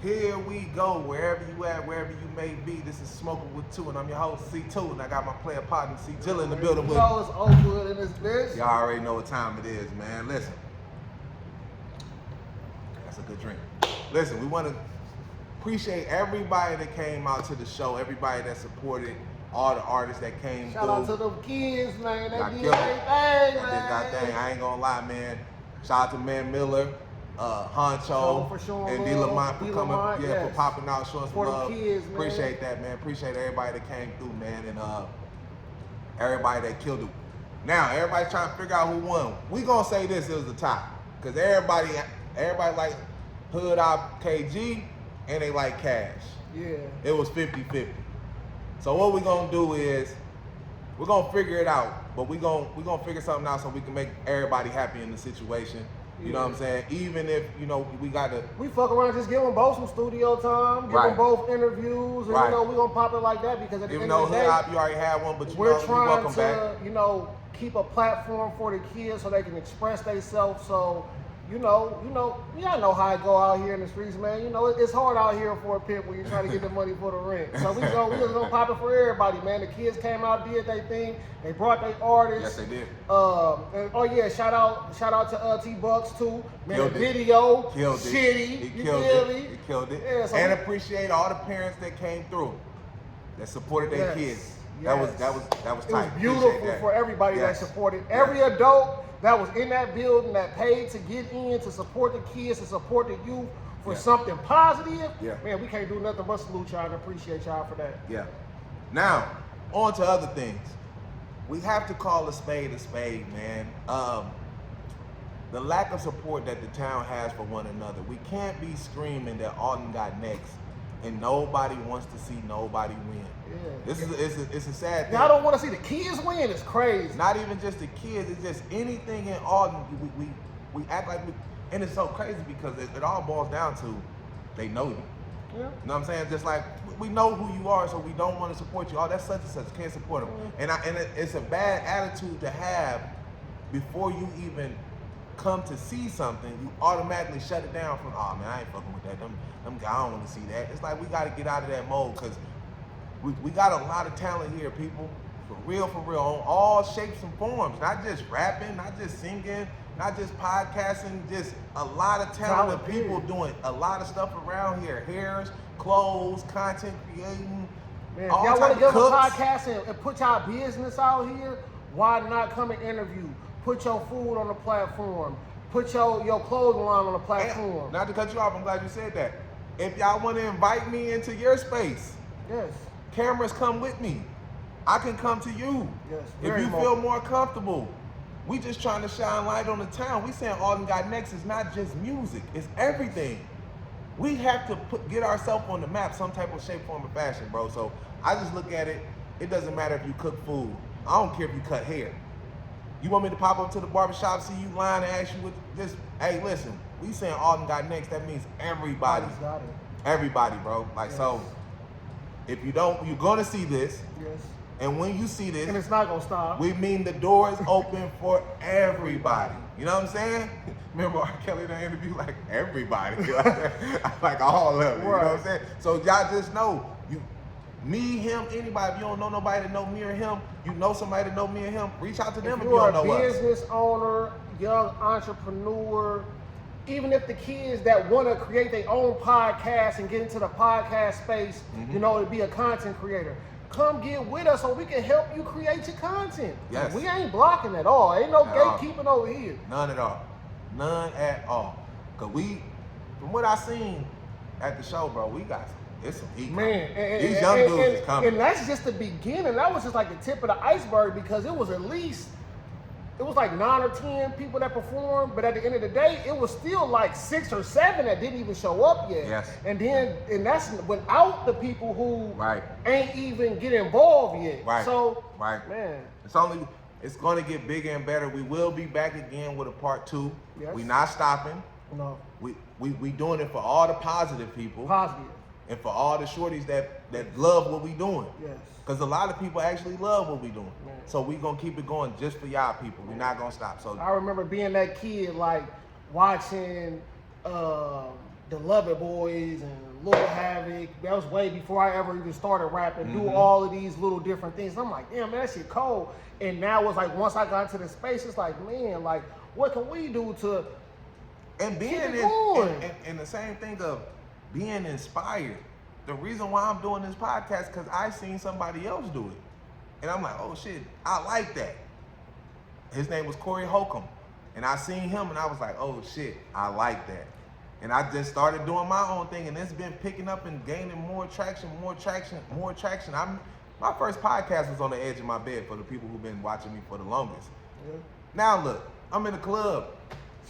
Here we go, wherever you at, wherever you may be. This is Smokinwit2, and I'm your host, C2, and I got my player partner, c-jilla, in the building with me. You know it's Oakwood in this bitch. Y'all already know what time it is, man. Listen. That's a good drink. Listen, we want to appreciate everybody that came out to the show, everybody that supported, all the artists that came Shout through. out to them kids, man. They Got did killed. everything, man. Got thing. I ain't gonna lie, man. Shout out to Man Miller, Honcho, for showing and love. D Lamont for D. coming, Lamont, for yes. popping out, showing some For the love. kids, man. Appreciate that, man. Appreciate everybody that came through, man, and everybody that killed it. Now, everybody trying to figure out who won. We gonna say this, it was the top, cause everybody like Hood Op KG, and they like Cash. Yeah. It was 50-50. So what we gonna do is, we're gonna figure it out, but we gonna figure something out so we can make everybody happy in the situation. You know what I'm saying? Even if, you know, we fuck around, just give them both some studio time, give them both interviews, and you know, we gonna pop it like that because at the end of the day, you already had one, but we're trying welcome to, back. you know, keep a platform for the kids so they can express themselves. So, y'all know how it go out here in the streets, man. You know, it's hard out here for a pimp when you're trying to get the money for the rent. So we just gonna pop it for everybody, man. The kids came out, did their thing. They brought their artists. Yes, they did. And, oh yeah, shout out to T-Bucks too. Man, Killed the it. video, Killed it. shitty. He killed it. Yeah, so and appreciate all the parents that came through, that supported their kids. That was tight. It was Appreciate beautiful that. for everybody that supported. Every adult that was in that building that paid to get in, to support the kids, to support the youth for something positive. Yeah. Man, we can't do nothing but salute y'all and appreciate y'all for that. Yeah. Now, on to other things. We have to call a spade, man. The lack of support that the town has for one another. We can't be screaming that Alton got next and nobody wants to see nobody win. Yeah. It's a sad thing. Y'all don't want to see the kids win. It's crazy. Not even just the kids. It's just anything in Alton. We act like we, and it's so crazy because it all boils down to they know you. Yeah. You know what I'm saying? Just like we know who you are, so we don't want to support you. Oh, that's such and such. Can't support them. And it's a bad attitude to have before you even come to see something. You automatically shut it down from, oh man, I ain't fucking with that. I don't want to see that. It's like we got to get out of that mode because we got a lot of talent here, people. For real, on all shapes and forms. Not just rapping, not just singing, not just podcasting, just a lot of talented people doing a lot of stuff around here. Hairs, clothes, content creating. Man, if y'all want to get on a podcast and put y'all business out here, why not come and interview? Put your food on the platform. Put your clothing line on the platform. And not to cut you off, I'm glad you said that. If y'all want to invite me into your space, yes, cameras come with me. I can come to you. Yes, if you feel more comfortable. We just trying to shine light on the town. We saying Alton got next is not just music, it's everything. We have to get ourselves on the map, some type of shape, form, or fashion, bro. So I just look at it, it doesn't matter if you cook food. I don't care if you cut hair. You want me to pop up to the barbershop, see you line and ask you what this, hey, listen, we saying Alton got next, that means everybody. Got it. Everybody, bro. Like, so, if you don't, you're gonna see this. Yes. And when you see this, and it's not gonna stop. We mean the door is open for everybody. You know what I'm saying? Remember R. Kelly in the interview, like everybody, like all of them. You know what I'm saying? So y'all just know, me, him, anybody. If you don't know nobody that know me or him, you know somebody that know me or him, reach out to them if you don't know us. You're a business owner, young entrepreneur, even if the kids that want to create their own podcast and get into the podcast space, you know, to be a content creator. Come get with us so we can help you create your content. Yes. We ain't blocking at all. Ain't no gatekeeping over here. None at all. None at all. Cause from what I seen at the show, bro, we got it's some heat. Man, these young dudes is coming. And that's just the beginning. That was just like the tip of the iceberg because it was like 9 or 10 people that performed, but at the end of the day, it was still like 6 or 7 that didn't even show up yet. Yes. And that's without the people who ain't even get involved yet. Right. So, man, it's gonna get bigger and better. We will be back again with a part 2. Yes. We not stopping. No. We doing it for all the positive people. Positive. And for all the shorties that love what we doing. Yes. Because a lot of people actually love what we doing. Man. So we gonna keep it going just for y'all people. We're not gonna stop. So I remember being that kid, like watching the Love It Boys and Lil Havoc. That was way before I ever even started rapping. Do all of these little different things. And I'm like, damn, man, that shit cold. And now it's like, once I got into the space, it's like, man, like, what can we do to and being keep it going? And the same thing of being inspired. The reason why I'm doing this podcast because I seen somebody else do it, and I'm like, oh shit, I like that. His name was Corey Holcomb, and I seen him, and I was like, oh shit, I like that. And I just started doing my own thing, and it's been picking up and gaining more traction. My first podcast was on the edge of my bed for the people who've been watching me for the longest. Yeah. Now look, I'm in the club.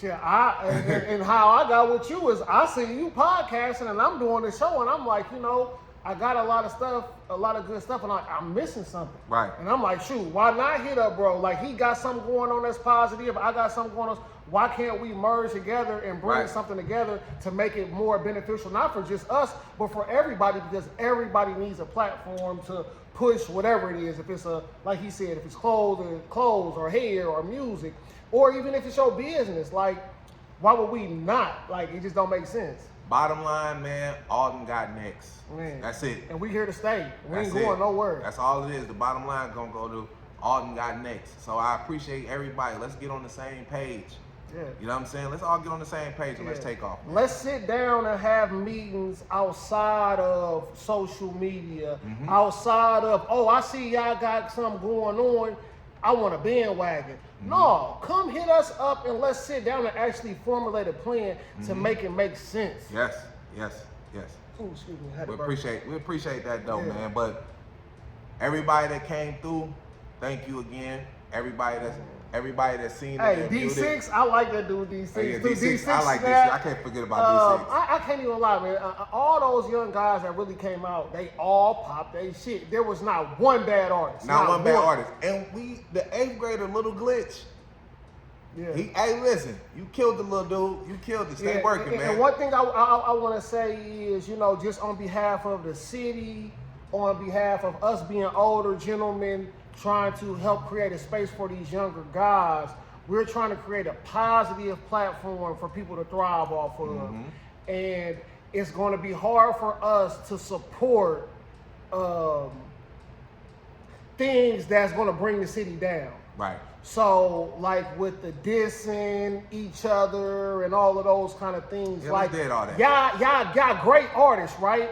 Yeah, and how I got with you is I see you podcasting and I'm doing the show and I'm like, you know, I got a lot of stuff, a lot of good stuff, and I'm missing something. Right. And I'm like, shoot, why not hit up, bro? Like, he got something going on that's positive. I got something going on. Why can't we merge together and bring something together to make it more beneficial, not for just us, but for everybody, because everybody needs a platform to push whatever it is. If it's like he said, if it's clothes or hair or music, or even if it's your business, like, why would we not? Like, it just don't make sense. Bottom line, man, Alden got next. Man. That's it. And we here to stay. We ain't That's going it. nowhere. That's all it is. The bottom line gonna go to Alden got next. So I appreciate everybody. Let's get on the same page. Yeah. You know what I'm saying? Let's all get on the same page and let's take off. Let's sit down and have meetings outside of social media, outside of, oh, I see y'all got something going on, I want a bandwagon. No, come hit us up and let's sit down and actually formulate a plan to make it make sense. Yes. Ooh, excuse me. We appreciate that though, man. But everybody that came through, thank you again. Everybody that's seen it. Hey, D6, I like that dude, D6. Oh, yeah, D6, I like snap. D6. I can't forget about D6. I can't even lie, man. All those young guys that really came out, they all popped their shit. There was not one bad artist. Not one bad artist. And the 8th grader, Little Glitch. Yeah. Hey, listen, you killed the little dude. You killed it. Stay working, man. And one thing I want to say is, you know, just on behalf of the city, on behalf of us being older gentlemen, trying to help create a space for these younger guys, we're trying to create a positive platform for people to thrive off of. And it's going to be hard for us to support things that's going to bring the city down. Right. So, like with the dissing each other and all of those kind of things, Yeah, like we did all that. y'all got great artists, right?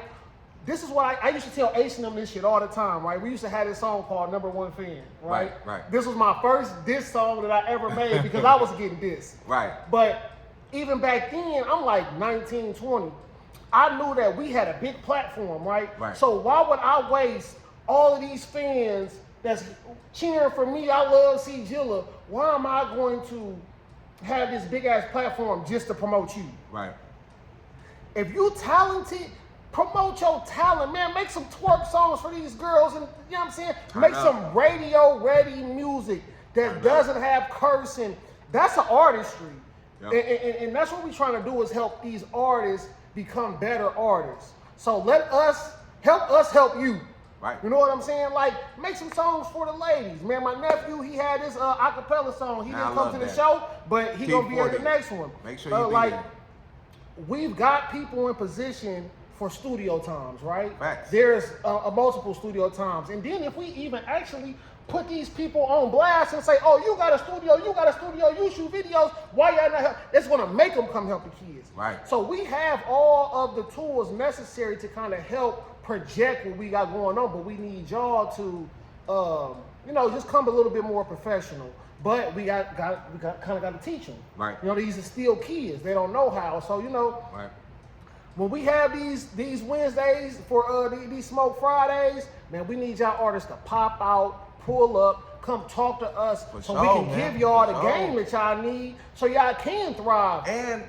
This is what I used to tell Ace and them this shit all the time, right? We used to have this song called Number One Fan, right? Right. This was my first diss song that I ever made because I was getting dissed. Right. But even back then, I'm like 19, 20. I knew that we had a big platform, right? So why would I waste all of these fans that's cheering for me? I love c-jilla. Why am I going to have this big ass platform just to promote you? Right. If you talented, promote your talent, man. Make some twerk songs for these girls, and you know what I'm saying? Make some radio ready music that doesn't have cursing. That's an artistry. Yep. And that's what we're trying to do, is help these artists become better artists. So let us help you. Right. You know what I'm saying? Like, make some songs for the ladies. Man, my nephew, he had this acapella song. He didn't come to the show, but he gonna be at the next one. Make sure you be like, there. We've got people in position for studio times, right? Facts. There's multiple studio times. And then if we even actually put these people on blast and say, oh, you got a studio, you shoot videos, why y'all not help? It's gonna make them come help the kids. Right. So we have all of the tools necessary to kind of help project what we got going on, but we need y'all to, you know, just come a little bit more professional. But we got to teach them. Right. You know, these are still kids; they don't know how. So you know, right. When we have these Wednesdays for these Smoke Fridays, man, we need y'all artists to pop out, pull up, come talk to us, so we can give y'all the game that y'all need, so y'all can thrive. And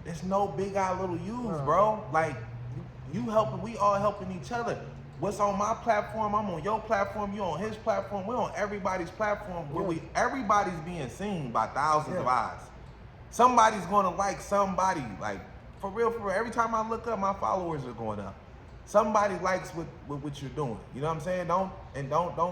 there's no big eye little U's, bro. Like, you helping, we all helping each other. What's on my platform, I'm on your platform, you on his platform, we're on everybody's platform, where everybody's being seen by thousands of eyes. Somebody's gonna like somebody, like, for real, every time I look up, my followers are going up. Somebody likes what you're doing. You know what I'm saying? Don't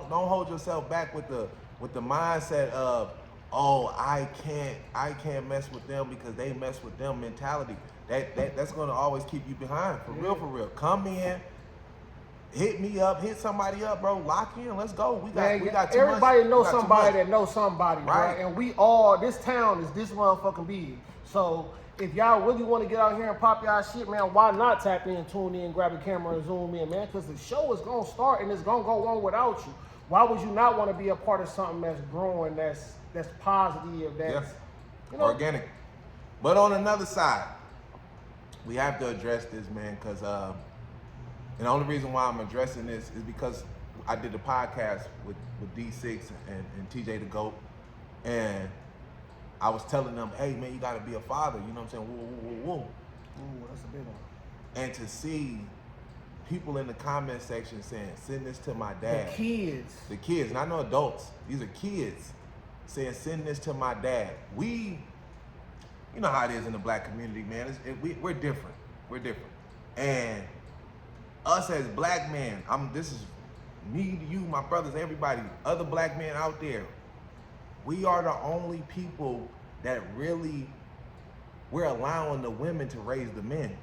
hold yourself back with the mindset of, oh, I can't mess with them because they mess with them mentality. that's gonna always keep you behind. For real. Come in, hit me up, hit somebody up, bro. Lock in, let's go. We got too everybody much, knows somebody that knows somebody, right? Bro. And this town is this motherfucking big. So if y'all really want to get out here and pop y'all shit, man, why not tap in, tune in, grab a camera and zoom in, man? Because the show is gonna start and it's gonna go on without you. Why would you not want to be a part of something that's growing, that's positive, that's organic? But on another side, we have to address this, man, because and the only reason why I'm addressing this is because I did the podcast with D6 and TJ the GOAT, and I was telling them, hey, man, you got to be a father. You know what I'm saying? Whoa. Ooh, that's a big one. And to see people in the comment section saying, send this to my dad. The kids, not no adults. These are kids saying, send this to my dad. You know how it is in the black community, man. We're different. We're different. And us as black men, this is me, you, my brothers, everybody, other black men out there, we are the only people that really, we're allowing the women to raise the men.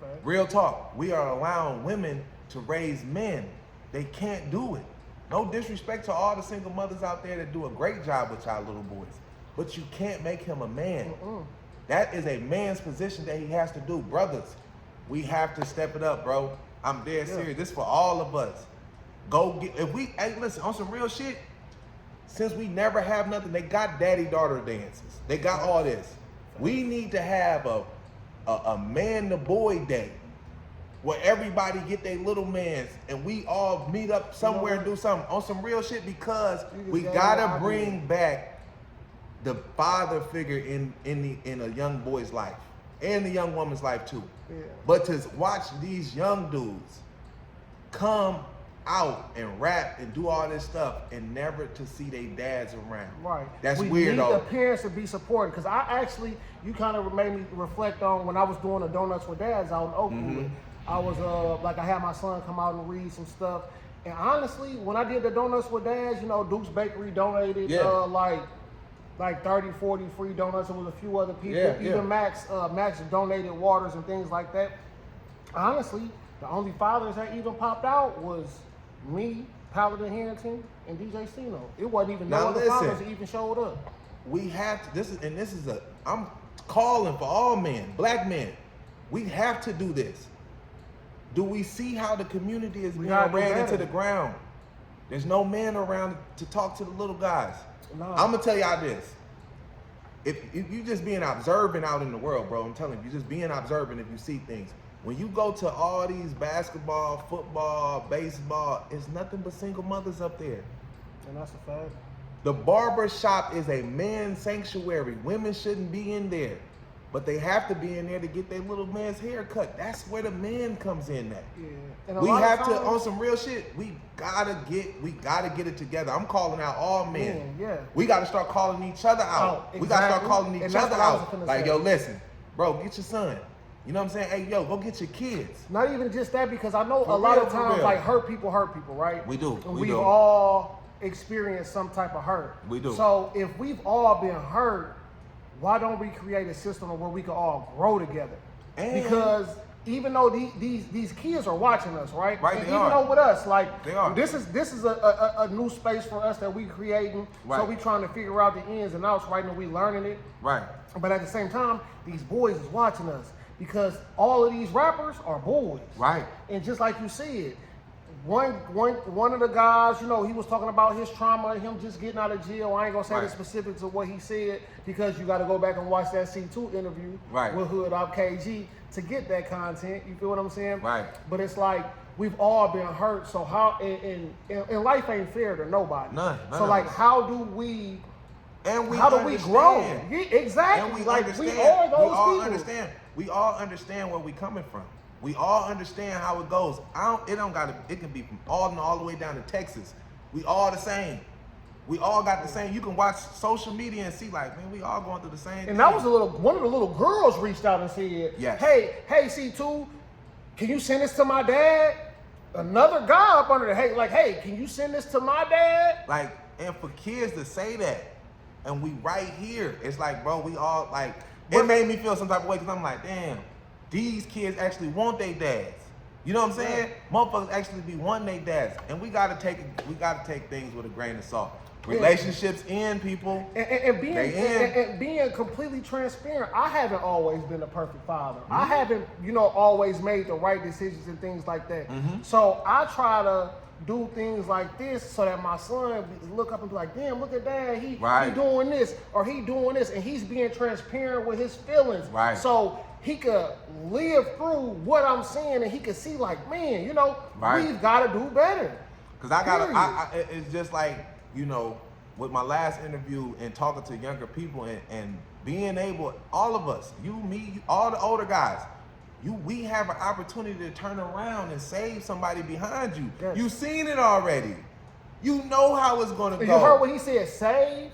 Okay. Real talk. We are allowing women to raise men. They can't do it. No disrespect to all the single mothers out there that do a great job with y'all little boys, but you can't make him a man. That is a man's position that he has to do. Brothers, we have to step it up, bro. I'm dead serious. This for all of us. Hey, listen, on some real shit, since we never have nothing, they got daddy-daughter dances. They got all this. We need to have a man-to-boy day where everybody get their little mans and we all meet up somewhere and do something on some real shit, because we gotta bring back the father figure in a young boy's life and the young woman's life too. Yeah. But to watch these young dudes come out and rap and do all this stuff and never to see their dads around. Right. That's we weird, need though. the parents to be supported. Because you kind of made me reflect on when I was doing the Donuts with Dads out in Oakwood. I was I had my son come out and read some stuff. And honestly, when I did the Donuts with Dads, Duke's Bakery donated like 30, 40 free donuts. There was a few other people. Even Max donated waters and things like that. Honestly, the only fathers that even popped out was me, Paladin Harrington, and DJ Cino. It wasn't even no other fathers that even showed up. We have to, I'm calling for all men, black men. We have to do this. Do we see how the community is being ran into the ground? There's no man around to talk to the little guys. No. I'm gonna tell y'all this. If you just being observant out in the world, bro, I'm telling you, just being observant if you see things. When you go to all these basketball, football, baseball, it's nothing but single mothers up there. And that's a fact. The barber shop is a man's sanctuary. Women shouldn't be in there, but they have to be in there to get their little man's hair cut. That's where the man comes in at. Yeah. And we have to, on some real shit, we gotta get it together. I'm calling out all men. Yeah. We gotta start calling each other out. Exactly. We gotta start calling each other out. Like, yo, listen, bro, get your son. You know what I'm saying? Hey, yo, go get your kids. Not even just that, because I know a lot of times, like, hurt people, right? We do. And we've all experienced some type of hurt. We do. So if we've all been hurt, why don't we create a system where we can all grow together? Because even though these kids are watching us, right? Right, and they even are. though with us, like, they are. This is a new space for us that we creating. Right. So we trying to figure out the ins and outs, right? And we learning it. Right. But at the same time, these boys is watching us. Because all of these rappers are boys. Right. And just like you said, one of the guys, he was talking about his trauma, him just getting out of jail. I ain't gonna say the specifics of what he said, because you gotta go back and watch that C2 interview with Hood Up KG to get that content. You feel what I'm saying? Right. But it's like, we've all been hurt, so how, and life ain't fair to nobody. None so like, how do we grow? Yeah, exactly. And we like, understand. We are those people. Understand. We all understand where we coming from. We all understand how it goes. It can be from Alden all the way down to Texas. We all the same. We all got the same. You can watch social media and see, like, man, we all going through the same thing. And that was one of the little girls reached out and said, yes. Hey, C2, can you send this to my dad? Another guy up under the hey, can you send this to my dad? Like, and for kids to say that, and we right here, it's like, bro, we all like, it made me feel some type of way because I'm like, damn, these kids actually want their dads. You know what I'm saying? Motherfuckers actually be wanting their dads, and we gotta take things with a grain of salt. Relationships end, people. And being completely transparent. I haven't always been a perfect father. I haven't, always made the right decisions and things like that. So I try to do things like this so that my son look up and be like, damn, look at dad, he doing this or he doing this, and he's being transparent with his feelings. Right. So he could live through what I'm saying, and he could see like, man, we've got to do better. Because it's just like, with my last interview and talking to younger people and being able, all of us, you, me, all the older guys, we have an opportunity to turn around and save somebody behind you. Yes. You've seen it already. You know how it's going to go. You heard what he said, save?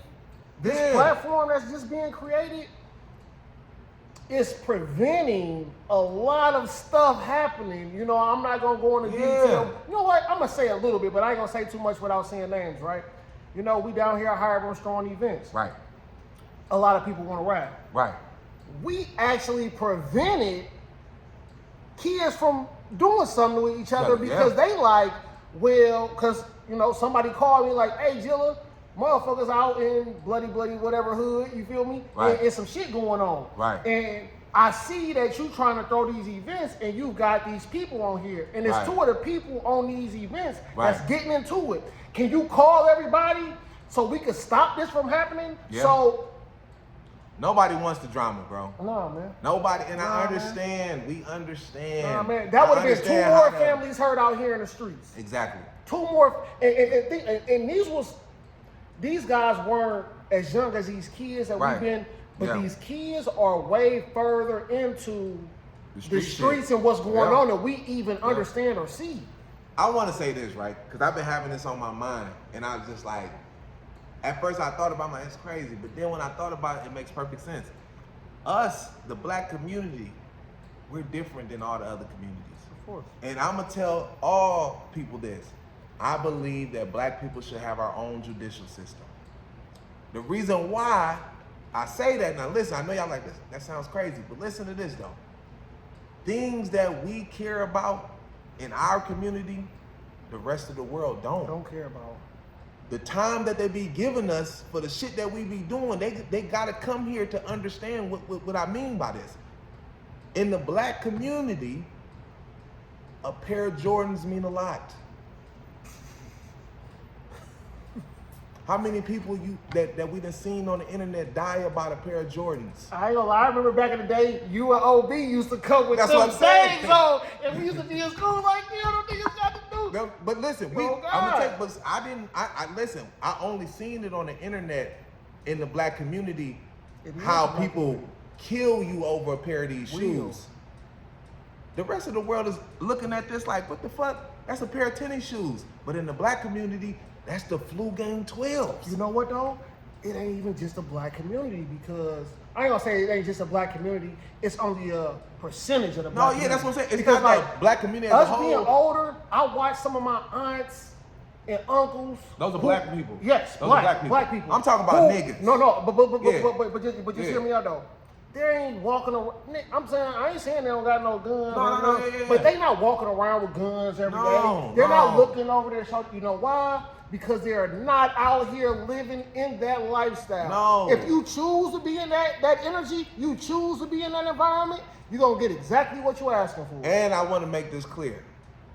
This platform that's just being created is preventing a lot of stuff happening. I'm not going to go into detail. You know what? I'm going to say a little bit, but I ain't going to say too much without saying names, right? We down here at Hiram Strong Events. Right. A lot of people want to rap. Right. We actually prevented kids from doing something with each other because they like, because, somebody called me like, hey, Jilla, motherfuckers out in bloody whatever hood, you feel me? Right. And some shit going on. Right. And I see that you trying to throw these events and you got these people on here. And it's two of the people on these events that's getting into it. Can you call everybody so we can stop this from happening? Yeah. So nobody wants the drama, bro. No, man. Nobody, and I understand. Man. We understand. Nah, man. That would have been 2 more families hurt out here in the streets. Exactly. 2 more, and these guys weren't as young as these kids that we've been, but these kids are way further into the streets and what's going on that we even understand or see. I want to say this, right? Because I've been having this on my mind, and I was just like, at first I thought about it's crazy, but then when I thought about it, it makes perfect sense. Us, the black community, we're different than all the other communities. Of course. And I'm going to tell all people this. I believe that black people should have our own judicial system. The reason why I say that, now listen, I know y'all like this, that sounds crazy, but listen to this though. Things that we care about in our community, the rest of the world don't care about. The time that they be giving us for the shit that we be doing, they gotta come here to understand what I mean by this. In the black community, a pair of Jordans mean a lot. How many people that we done seen on the internet die about a pair of Jordans? I ain't gonna lie, I remember back in the day, you and OB used to come with That's them what I'm saying. things on, and we used to be in school like, don't niggas got to do. But listen, listen, I only seen it on the internet in the black community, how people kill you over a pair of these shoes. The rest of the world is looking at this like, what the fuck? That's a pair of tennis shoes. But in the black community, that's the flu game 12s. You know what though? It ain't even just a black community, because I ain't gonna say it ain't just a black community. It's only a percentage of the black community. That's what I'm saying. It's because not like black community as a whole. Us being older, I watch some of my aunts and uncles. Those are black people. Yes, Those are black people. I'm talking about niggas. No, but just hear me out though. They ain't walking around. I'm saying, I ain't saying they don't got no guns. But they not walking around with guns every day. They're not looking over their shoulder. You know why? Because they are not out here living in that lifestyle. No. If you choose to be in that energy, you choose to be in that environment, you're going to get exactly what you're asking for. And I want to make this clear.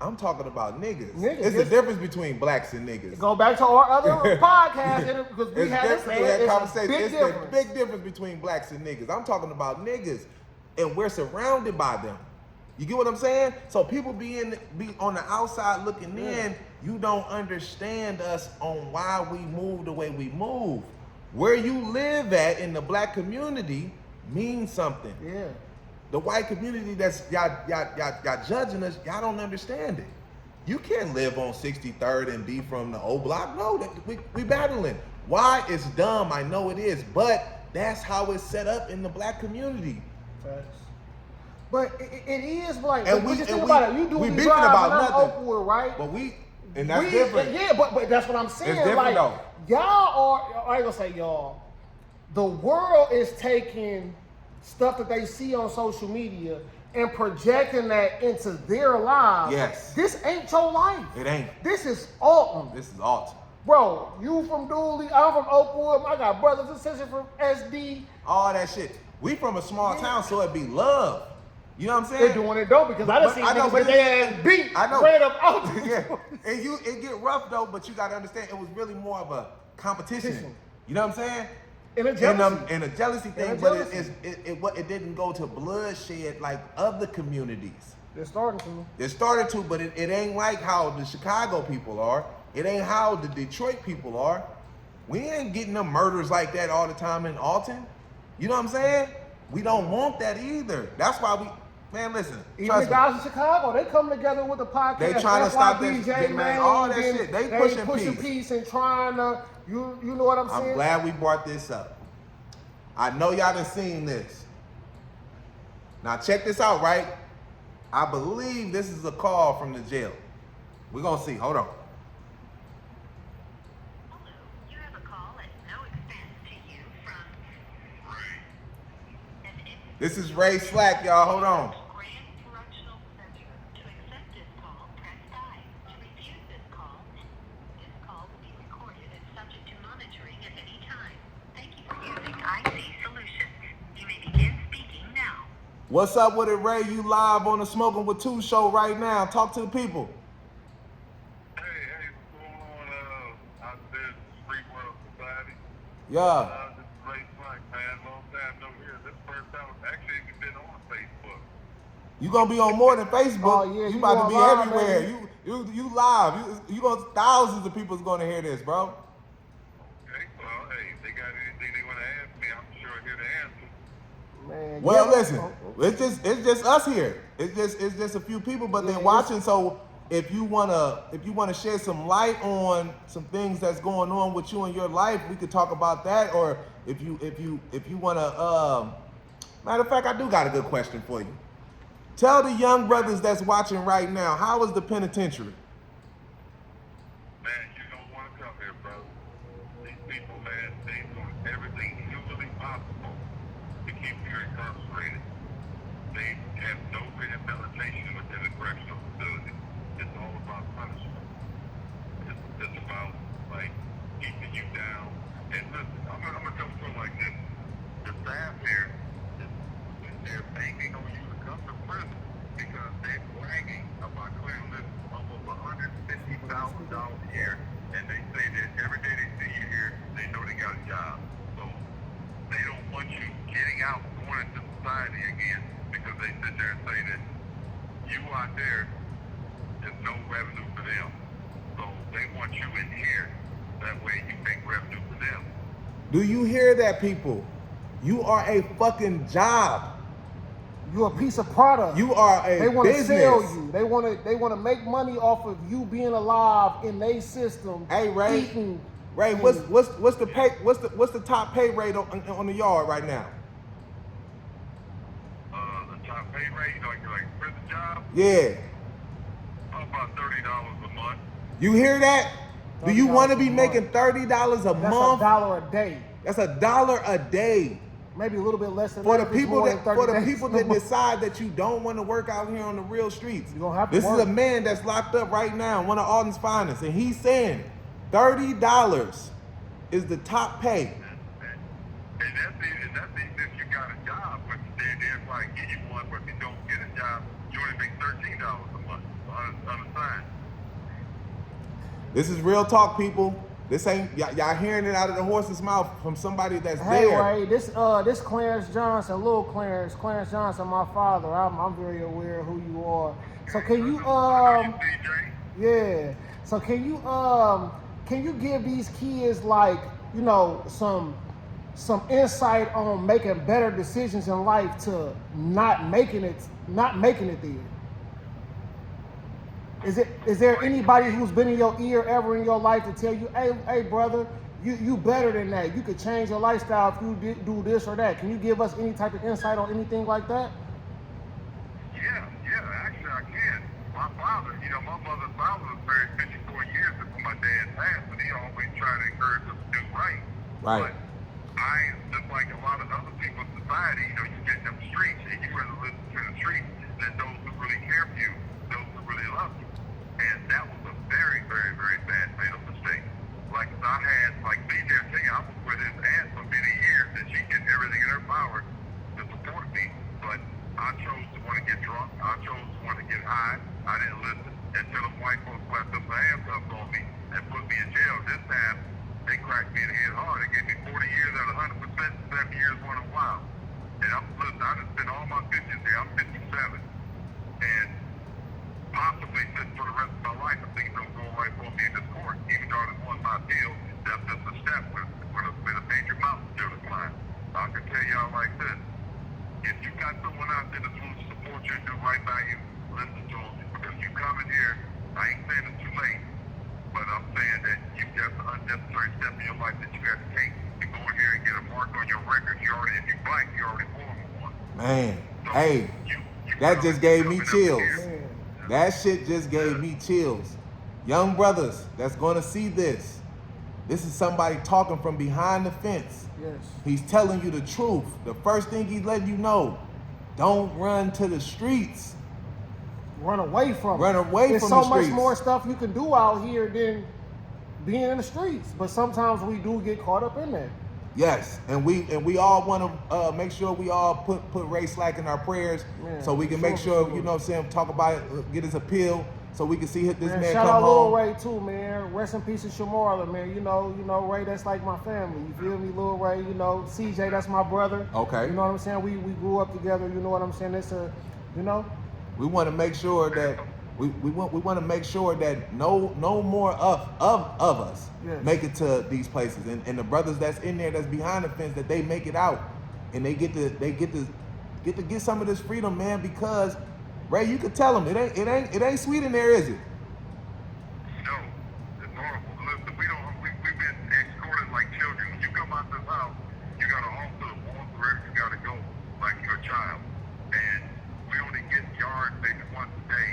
I'm talking about niggas. It's the difference between blacks and niggas. Go back to our other podcast, because we had this conversation. It's the big difference between blacks and niggas. I'm talking about niggas, and we're surrounded by them. You get what I'm saying? So people be on the outside looking in. You don't understand us on why we move the way we move. Where you live at in the black community means something. Yeah. The white community that's y'all judging us, y'all don't understand it. You can't live on 63rd and be from the old block. No, we battling. Why? It's dumb, I know it is, but that's how it's set up in the black community. Facts. But it is like, and we just think about it. You do beefing about nothing, Oakwood, right? But and that's different. Yeah, but that's what I'm saying. It's different like, though. Y'all are, I ain't gonna say y'all. The world is taking stuff that they see on social media and projecting that into their lives. Yes. This ain't your life. It ain't. This is Alton. This is alt. Bro, you from Dooley, I'm from Oakwood, I got brothers and sisters from SD. All that shit. We from a small town, so it be love. You know what I'm saying? They're doing it though because I done seen niggas get their ass beat. I know. Ran up out there. Yeah. And it get rough though, but you gotta understand it was really more of a competition. You know what I'm saying? And a jealousy. And a jealousy thing, And a but jealousy. it didn't go to bloodshed like other communities. They're starting to. It started to, but it ain't like how the Chicago people are. It ain't how the Detroit people are. We ain't getting them murders like that all the time in Alton. You know what I'm saying? We don't want that either. That's why man, listen. Even the guys in Chicago, they come together with the podcast. They trying to stop that, DJ, man, all that shit. They pushing peace and trying to, you know what I'm saying? I'm glad we brought this up. I know y'all done seen this. Now check this out, right? I believe this is a call from the jail. We're gonna see. Hold on. Hello, you have a call at no expense to you from Ray. This is Ray Slack, y'all. Hold on. Grand Correctional Center. To accept this call, press 5. To refuse this call will be recorded and subject to monitoring at any time. Thank you for using IC Solutions. You may begin speaking now. What's up with it, Ray? You live on the Smokinwit2 show right now. Talk to the people. Hey, what's going on out there in the Street World Society? Yeah. This is Ray Slack, man. Long time no hear. This is the first time I've actually even been on Facebook. You gonna be on more than Facebook. Oh, yeah, you you about to be going live, everywhere. man. You live. You gonna thousands of people's gonna hear this, bro. Okay, well, hey, if they got anything they want to ask me, I'm sure here to answer. Man, Well, yeah. listen, it's just us here. It's just a few people, but Yeah, they're watching. So if you wanna shed some light on some things that's going on with you in your life, we could talk about that. Or if you wanna, matter of fact, I do got a good question for you. Tell the young brothers that's watching right now, how is the penitentiary? Man, you don't want to come here, brother. These people, man, they doing everything humanly possible to keep you incarcerated. They have no rehabilitation within the correctional facility. It's all about punishment. It's about, like, keeping you down. And listen, I'm gonna tell you like this. The staff here, they're banking on you to come to prison because they're bragging about clearing this almost $150,000 a year. And they say that every day they see you here, they know they got a job. So they don't want you getting out, going into society again, because they sit there and say that you out there, there's no revenue for them. So they want you in here. That way you make revenue for them. Do you hear that, people? You are a fucking job. You're a piece of product. You are a They want to business. sell you. They want to make money off of you being alive in their system. Hey, Ray. Eating. Ray, what's the top pay rate on the yard right now? The top pay rate, like prison job, Yeah. about $30 a month. You hear that? Do you $30 want to be a making month. $30 a That's month? $1 a day. That's $1 a day. Maybe a little bit less than For that. the if it's people more that than 30 days. decide that you don't want to work out here on the real streets. You gonna have to This is work. a man that's locked up right now, one of Alton's finest, and he's saying $30 is the top pay. And that's even if you got a job, but they're probably give you one, but if you don't get a job, you only make $13 a month unassigned. This is real talk, people. This ain't y'all hearing it out of the horse's mouth from somebody that's Hey, there. Ray, this Clarence Johnson, little Clarence Johnson, my father. I'm very aware of who you are. So can you CJ? yeah. So can you give these kids like, you know, some insight on making better decisions in life to not making it there? Is there anybody who's been in your ear ever in your life to tell you, hey brother, you better than that. You could change your lifestyle if you do this or that. Can you give us any type of insight on anything like that? Yeah, actually I can. My father, my mother's father was married 54 years before my dad passed, but he always tried to encourage us to do right. Right. But just like a lot of other people in society, you know, you get them streets, and you rather listen to the streets than those who really care for you, those who really love you. And that was a very, very, very bad fatal mistake. Like I had, like DJ saying, I was with his aunt for many years, and she did everything in her power to support me. But I chose to want to get drunk. I chose to want to get high. I didn't listen until the white folks slapped up their handcuffs on me and put me in jail. This time, they cracked me in the head hard. They gave me 40 years out of 100%, 7 years went a while. And listen, I done spent all my 50s here. I'm 57. And possibly sit for the rest of my life if things don't go right for me in this court. Even though I done won my appeal, that's just a step with a major mountain still to climb. I can tell y'all like this. If you got someone out there that's willing to support you and do right by you, listen to them. Because you coming here, I ain't saying it's too late, but I'm saying that that's an unnecessary step in your life that you got to take to go in here and get a mark on your record. If you bite, you already won one. Man, So hey, you that just gave me chills. Man. That shit just gave me chills. Young brothers that's gonna see this. This is somebody talking from behind the fence. Yes. He's telling you the truth. The first thing he's letting you know, don't run to the streets. Run away from Run it. away There's from so the much streets. more stuff you can do out here than being in the streets. But sometimes we do get caught up in that. Yes, and we all want to make sure we all put Ray Slack in our prayers, Man, so we can make sure, you know what I'm saying, talk about it, get his appeal, so we can see this man Shout come out home. Lil Ray too, man. Rest in peace to Shamarla, man. You know, Ray, that's like my family. You feel me, Lil Ray? You know, CJ, that's my brother. Okay. You know what I'm saying? We grew up together. You know what I'm saying? It's a, you know. We want to make sure that we want to make sure that no more of us Yes. make it to these places, and the brothers that's in there that's behind the fence, that they make it out, and they get to get some of this freedom, man. Because Ray, you could tell them it ain't sweet in there, is it? No, it's horrible. Listen, we've been escorted like children. When you come out this house, you got to off to the wall wherever you got to go, like you're a child. And we only get yard maybe once a day,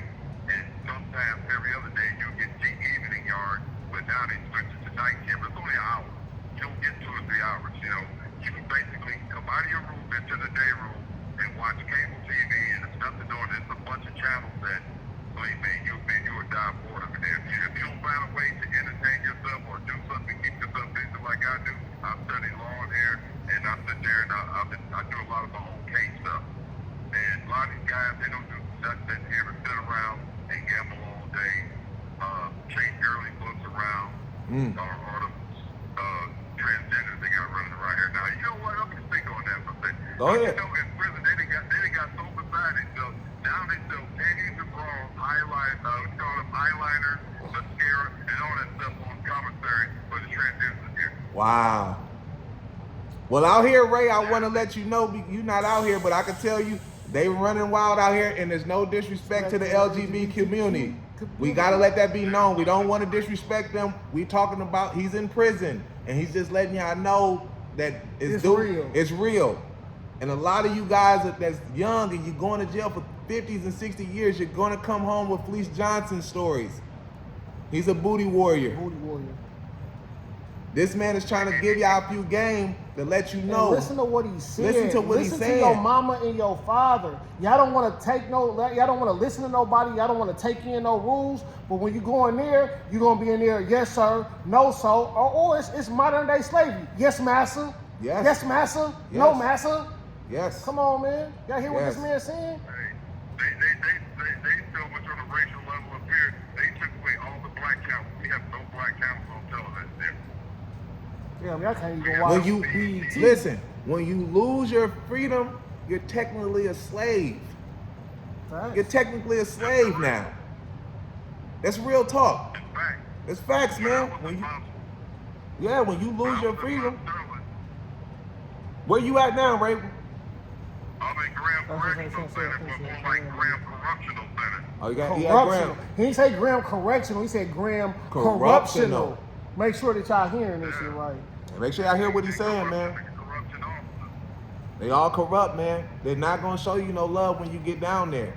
and sometimes every other day you'll get the evening yard, but now they switch it to night shift. It's only an hour. You don't get 2 or 3 hours, you know. You can basically come out of your room into the day room and watch cable TV, and it's nothing doing. There's a bunch of channels that, believe me, you would die bored of it. If you don't find a way to entertain yourself or do something, keep yourself busy like I do. I study law in here, and I sit there and I do a lot of my own case stuff. And a lot of these guys, they don't do nothing here but sit around and gamble all day, chase girly books around, or the transgenders they got running around here. Now, you know what? I'm going to speak on that for a second. Go ahead. You know, in prison, they got so beside themselves. Now they sell panties and bras, eyeliner, mascara, and all that stuff on commissary for the transgenders here. Wow. Well, out here, Ray, I want to let you know you're not out here, but I can tell you they running wild out here, and there's no disrespect to the LGBT community. We gotta let that be known. We don't want to disrespect them. We talking about he's in prison, and he's just letting y'all know that It's real. It's real. And a lot of you guys that's young and you're going to jail for 50s and 60 years, you're gonna come home with Fleece Johnson stories. He's a booty warrior. Booty warrior. This man is trying to give y'all a few game to let you know. And listen to what he's saying. Listen to what he's Listen to saying. your mama and your father. Y'all don't want to y'all don't want to listen to nobody. Y'all don't want to take in no rules. But when you go in there, you're going to be in there, yes, sir, no, sir, or it's modern day slavery. Yes, massa. Yes. Yes, massa. Yes. No, massa. Yes. Come on, man. Y'all hear what Yes. this man saying? Hey, they so much on the racial level up here. They took away all the black channels. We have no black channels on television there. Yeah, I mean, I can't even watch When you BET. listen, when you lose your freedom, you're technically a slave. Facts. You're technically a slave now. That's real talk. In fact, It's facts, man. When you lose your freedom, where you at now, Ray? I'm in Graham Correctional Center, but more like Graham Corruptional Center. Oh, you got Corruptional. Graham. He didn't say Graham correctional. He said Graham Corruptional. corruptional. Make sure that y'all hearing this shit right. Make sure y'all hear what he's saying, man. Corruption officer. They all corrupt, man. They're not gonna show you no love when you get down there.